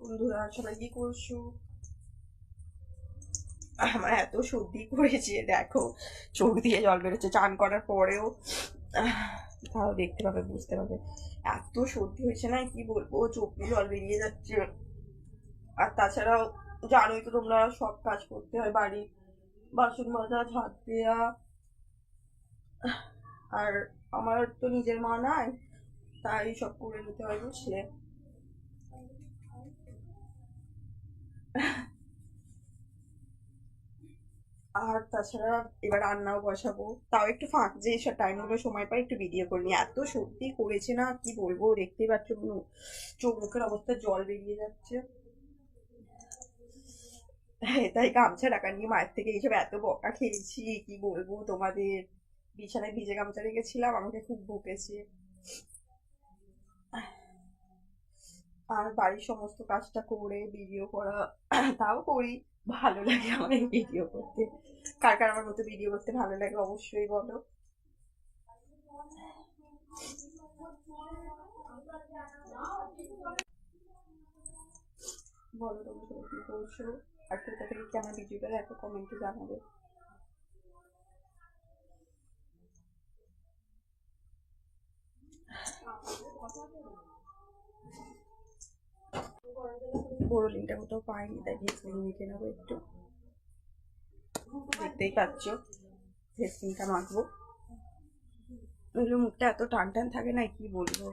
বন্ধুরা সবাই কি করছো? আমার এত সর্দি করেছে দেখো, চোখ দিয়ে জল বেরোচ্ছে চান করার পরেও। তাও দেখতে পাবে, বুঝতে পারবে এত সর্দি হয়েছে না, কি বলবো, চোখ দিয়ে জল বেরিয়ে যাচ্ছে। আর তাছাড়াও জানোই তো তোমরা, সব কাজ করতে হয় বাড়ি, বাসন মাজা, ঝাঁট দেওয়া। আর আমার তো নিজের মা নাই, তাই সব করে নিতে হয়, বুঝলে। আর তাছাড়া এবার রান্নাও বসাবো, তাও একটু ফাঁক যে সব টাইমগুলো সময় পাই একটু ভিডিও করে নিই। এত সত্যি করেছে না, কি বলবো, দেখতেই পাচ্ছ চোখ মুখের অবস্থা জল বেরিয়ে যাচ্ছে। তাই গামছা ঢাকা নিয়ে মায়ের থেকে এইসব এত বকা খেয়েছি, কি বলবো তোমাদের। বিছানায় ভিজে গামছা রেখেছিলাম, আমাকে খুব বকেছে। আর বাড়ির সমস্ত কাজটা করে ভিডিও করা, তাও করি, ভালো লাগে আমার এই ভিডিও করতে। কার কার আমার মতো ভিডিও করতে ভালো লাগে অবশ্যই বলো। বলো তুমি সবাই কি করছো, আর কোথা থেকে কি আমার ভিডিওটা দেখো, কমেন্টে জানাবে। বড় লিঙ্কটা কোথাও পাইনি, তাই ভেসলিন নিতে নেবো একটু। দেখতেই পাচ্ছ, ভেসলিনটা মাখবো, নইলে মুখটা এত টান টান থাকে না, কি বলবো।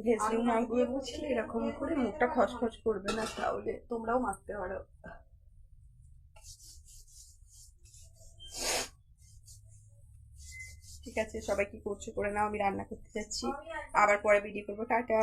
ভেসলিন মাখবে বুঝলে, এরকম করে মুখটা খসখস করবে না, তাহলে তোমরাও মাখতে পারো। ঠিক আছে, সবাই কি করছো করে নাও, আমি রান্না করতে যাচ্ছি, আবার পরে ভিডিও করবো, টাটা।